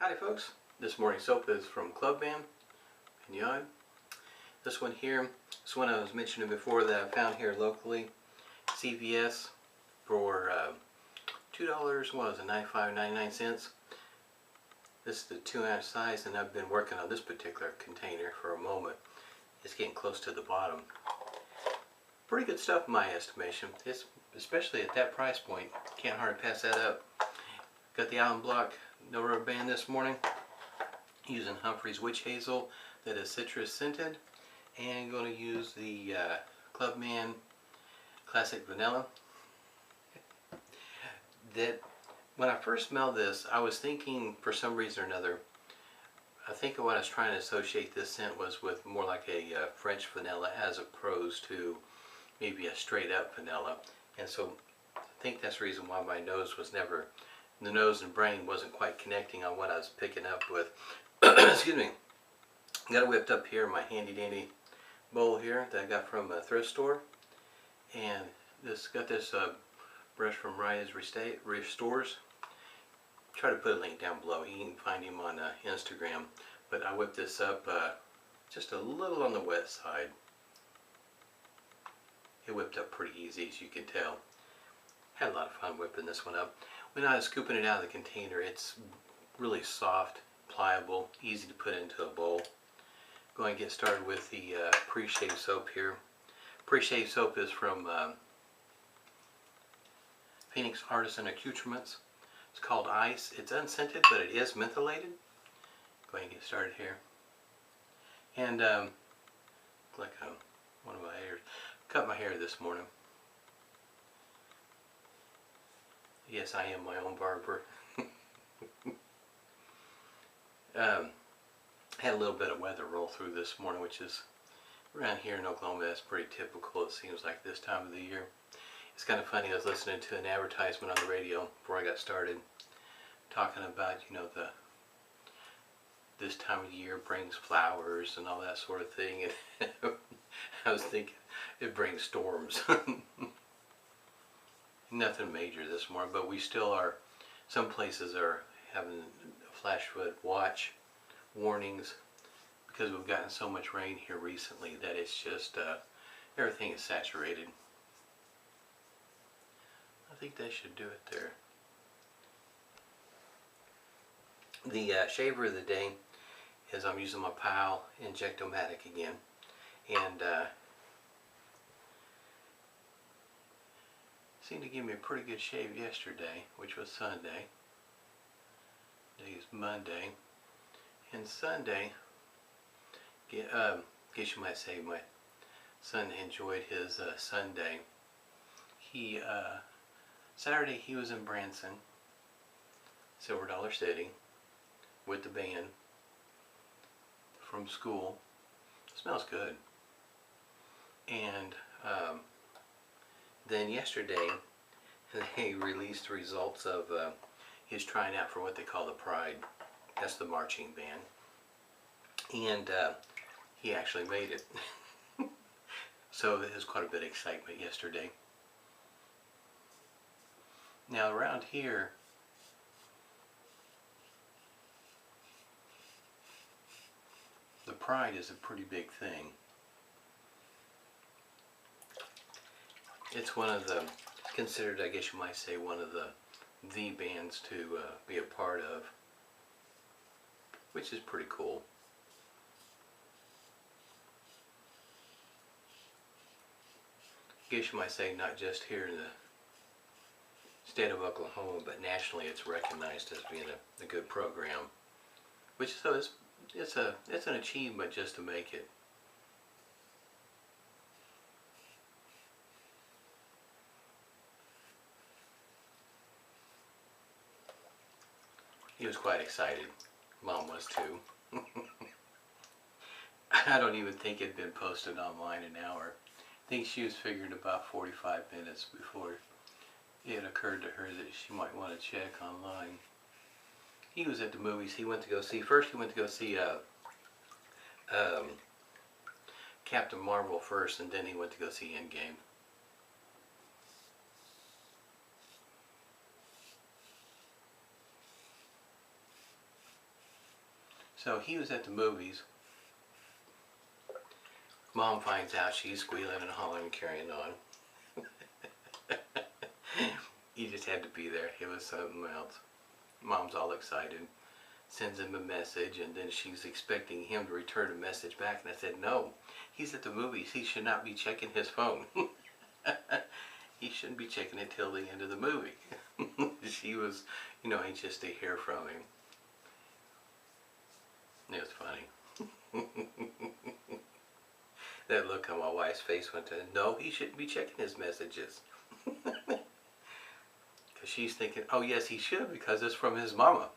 Howdy folks, this morning's soap is from Clubman Classic. This one here, this one I was mentioning before that I found here locally, CVS for $2, what was it, 95.99. This is the 2-ounce size, and I've been working on this particular container for a moment. It's getting close to the bottom. Pretty good stuff in my estimation. It's, especially at that price point, can't hardly pass that up. Got the Allen Block no rubber band this morning, using Humphrey's witch hazel that is citrus scented, and going to use the Clubman Classic Vanilla. That when I first smelled this, I was thinking, for some reason or another, I think what I was trying to associate this scent was with more like a French vanilla as opposed to maybe a straight up vanilla. And so I think that's the reason why my nose was never, the nose and brain wasn't quite connecting on what I was picking up with. Excuse me. Got it whipped up here in my handy dandy bowl here that I got from a thrift store. And this got this brush from Reyes Restores. Try to put a link down below. You can find him on Instagram. But I whipped this up just a little on the wet side. It whipped up pretty easy, as you can tell. Had a lot of fun whipping this one up. When I was scooping it out of the container, it's really soft, pliable, easy to put into a bowl. Going to get started with the Preshave soap here. Preshave soap is from Phoenix Artisan Accoutrements. It's called Ice. It's unscented, but it is mentholated. Go ahead and get started here. And like one of my hairs, cut my hair this morning. Yes, I am my own barber. Had a little bit of weather roll through this morning, which is around here in Oklahoma, that's pretty typical, it seems like, this time of the year. It's kind of funny, I was listening to an advertisement on the radio before I got started, talking about, you know, this time of the year brings flowers and all that sort of thing, and I was thinking it brings storms. Nothing major this morning, but we still are, some places are having flash flood watch warnings because we've gotten so much rain here recently that it's just, everything is saturated. I think that should do it there. The shaver of the day is I'm using my PAA Injectomatic again, and seemed to give me a pretty good shave yesterday, which was Sunday. Today's Monday, and Sunday, guess you might say my son enjoyed his Sunday. He Saturday he was in Branson, Silver Dollar City, with the band from school. Smells good. And then yesterday they released the results of his trying out for what they call the Pride. That's the marching band. And he actually made it. So there was quite a bit of excitement yesterday. Now around here, the Pride is a pretty big thing. It's one of the, considered, I guess you might say, one of the bands to be a part of, which is pretty cool. I guess you might say not just here in the state of Oklahoma, but nationally it's recognized as being a good program. Which, so it's an achievement just to make it. He was quite excited. Mom was too. I don't even think it had been posted online an hour. I think she was figuring about 45 minutes before it occurred to her that she might want to check online. He was at the movies. He went to go see, first he went to go see Captain Marvel first, and then he went to go see Endgame. So he was at the movies. Mom finds out, she's squealing and hollering and carrying on. He just had to be there. It was something else. Mom's all excited, sends him a message, and then she's expecting him to return a message back. And I said, no, he's at the movies. He should not be checking his phone. He shouldn't be checking it till the end of the movie. She was, anxious to hear from him. It was funny. That look on my wife's face went to, no, he shouldn't be checking his messages. Because she's thinking, oh yes, he should, because it's from his mama.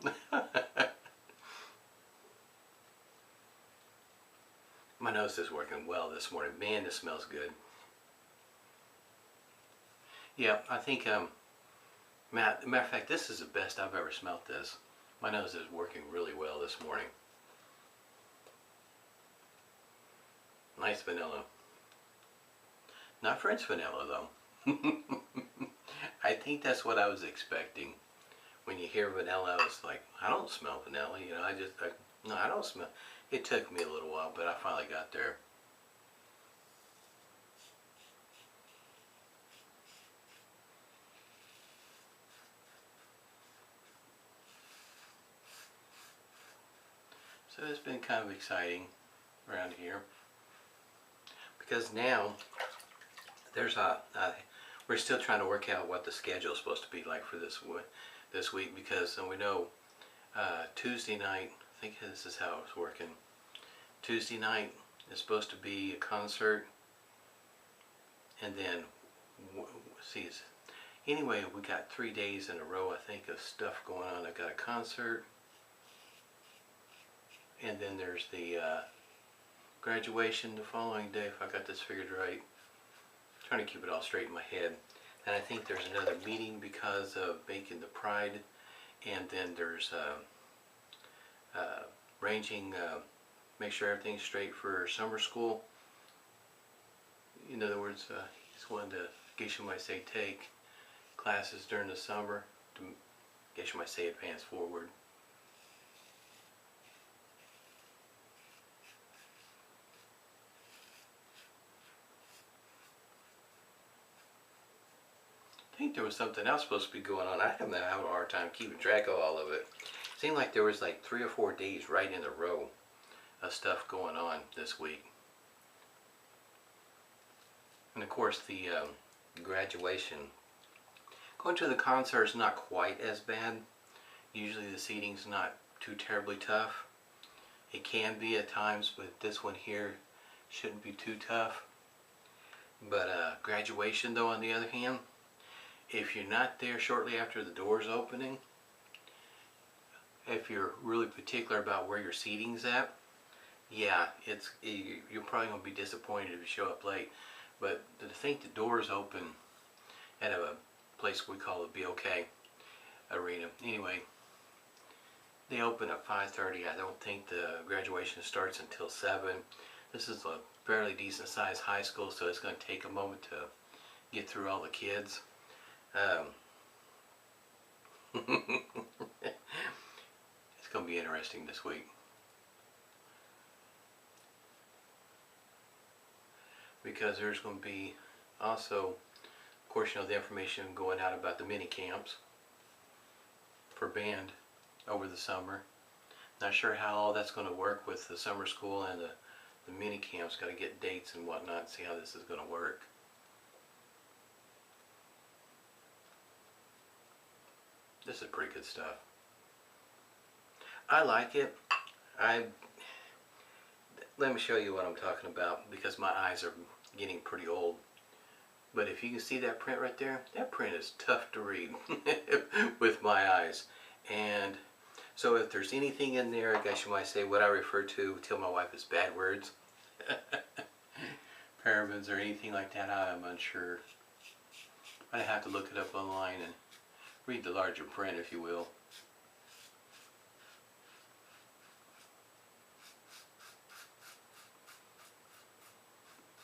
My nose is working well this morning. Man, this smells good. Yeah, I think, matter of fact, this is the best I've ever smelled this. My nose is working really well this morning. Nice vanilla. Not French vanilla though. I think that's what I was expecting. When you hear vanilla, I was like, I don't smell vanilla. No, I don't smell. It took me a little while, but I finally got there. So it's been kind of exciting around here. Because now, we're still trying to work out what the schedule is supposed to be like for this week, because we know Tuesday night, I think this is how it's working. Tuesday night is supposed to be a concert, and then, anyway, we got 3 days in a row, I think, of stuff going on. I've got a concert, and then there's the graduation the following day, if I got this figured right. I'm trying to keep it all straight in my head. And I think there's another meeting because of making the pride, and then there's make sure everything's straight for summer school. In other words, he's wanting to, I guess you might say, take classes during the summer, I guess you might say advance forward. I think there was something else supposed to be going on. I'm having a hard time keeping track of all of it. It seemed like there was like 3 or 4 days right in a row of stuff going on this week. And of course the graduation. Going to the concert is not quite as bad. Usually the seating's not too terribly tough. It can be at times, but this one here shouldn't be too tough. But graduation though, on the other hand, if you're not there shortly after the doors opening, if you're really particular about where your seating's at, yeah, you're probably going to be disappointed if you show up late. But to think the doors open at a place we call the BOK Arena, anyway, they open at 5:30. I don't think the graduation starts until 7. This is a fairly decent sized high school, so it's going to take a moment to get through all the kids. It's going to be interesting this week. Because there's going to be also, of course, the information going out about the mini camps for band over the summer. Not sure how all that's going to work with the summer school and the mini camps. Got to get dates and whatnot, see how this is going to work. This is pretty good stuff. I like it. Let me show you what I'm talking about, because my eyes are getting pretty old. But if you can see that print right there, that print is tough to read with my eyes. And so if there's anything in there, I guess you might say what I refer to, tell my wife, is bad words. Parabens or anything like that, I'm unsure. I'd have to look it up online and read the larger print, if you will.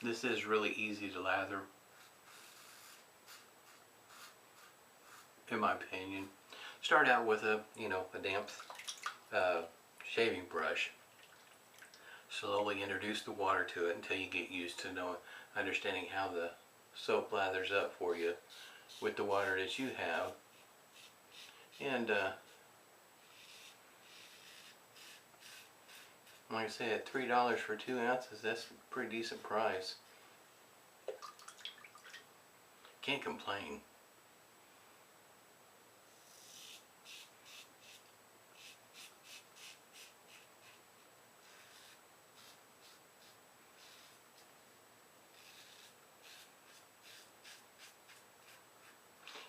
This is really easy to lather, in my opinion. Start out with a damp shaving brush. slowly introduce the water to it until you get used to understanding how the soap lathers up for you with the water that you have. And like I said, at $3 for 2 ounces, that's a pretty decent price. Can't complain.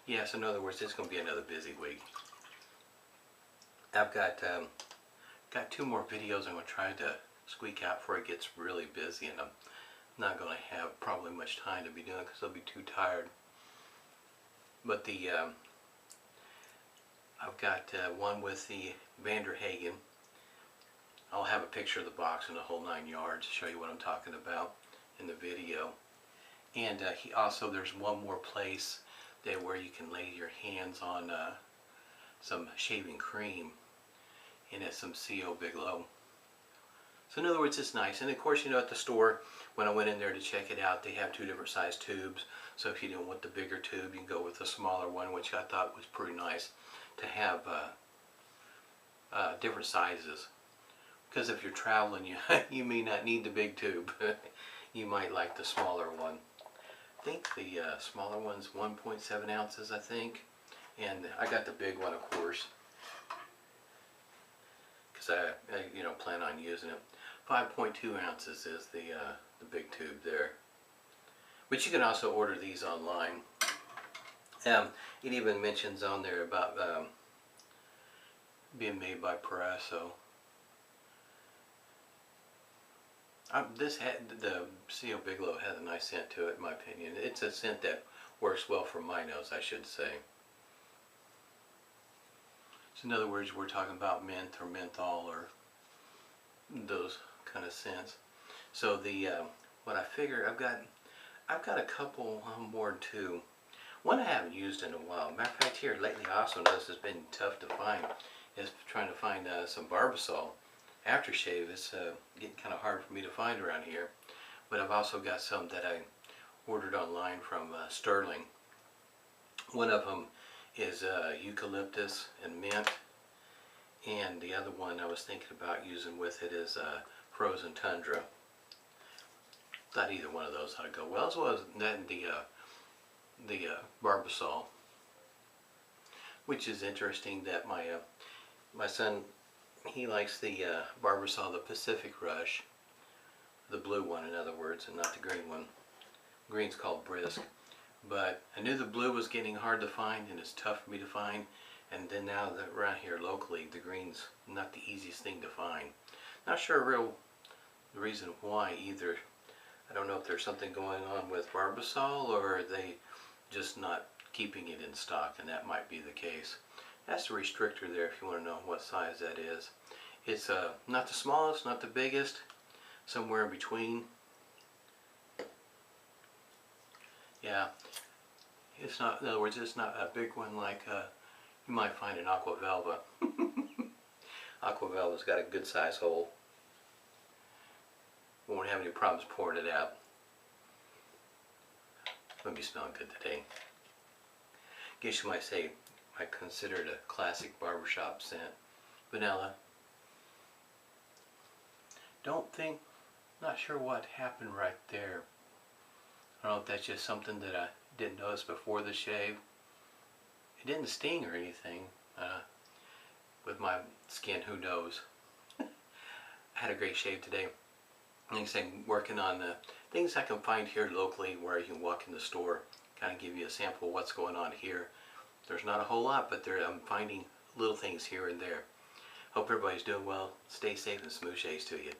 Yes, in other words, it's going to be another busy week. I've got 2 more videos I'm going to try to squeak out before it gets really busy, and I'm not going to have probably much time to be doing because I'll be too tired. But I've got one with the Vanderhagen. I'll have a picture of the box and the whole 9 yards to show you what I'm talking about in the video. And there's one more place that where you can lay your hands on some shaving cream, and it's some CO Bigelow. So in other words, it's nice. And of course, you know, at the store, when I went in there to check it out, they have 2 different size tubes. So if you don't want the bigger tube, you can go with the smaller one, which I thought was pretty nice to have different sizes. Because if you're traveling, you may not need the big tube. You might like the smaller one. I think the smaller one's 1.7 ounces, I think. And I got the big one, of course, because I plan on using it. 5.2 ounces is the big tube there. But you can also order these online. It even mentions on there about being made by Personna. The CO Bigelow has a nice scent to it, in my opinion. It's a scent that works well for my nose, I should say. So in other words, we're talking about mint or menthol or those kind of scents. So what I figure, I've got a couple more too. One I haven't used in a while. Matter of fact, here lately I also noticed it's been tough to find. Is trying to find some Barbasol aftershave. It's getting kind of hard for me to find around here. But I've also got some that I ordered online from Stirling. One of them is eucalyptus and mint, and the other one I was thinking about using with it is frozen tundra. Thought either one of those ought to go well, as well as that the Barbasol, which is interesting that my son, he likes the Barbasol, the Pacific Rush, the blue one in other words, and not the green one. Green's called Brisk. But I knew the blue was getting hard to find, and it's tough for me to find. And then now that around here locally, the green's not the easiest thing to find. Not sure the reason why either. I don't know if there's something going on with Barbasol, or are they just not keeping it in stock, and that might be the case. That's the restrictor there if you want to know what size that is. It's not the smallest, not the biggest, somewhere in between. Yeah, it's not, in other words, it's not a big one like you might find in Aqua Velva. Aqua Velva's got a good size hole. Won't have any problems pouring it out. It'll be smelling good today. Guess you might say I consider it a classic barbershop scent. Vanilla. Not sure what happened right there. I don't know if that's just something that I didn't notice before the shave. It didn't sting or anything. With my skin, who knows. I had a great shave today. Like I say, working on the things I can find here locally where you can walk in the store. Kind of give you a sample of what's going on here. There's not a whole lot, but I'm finding little things here and there. Hope everybody's doing well. Stay safe and smooth shaves to you.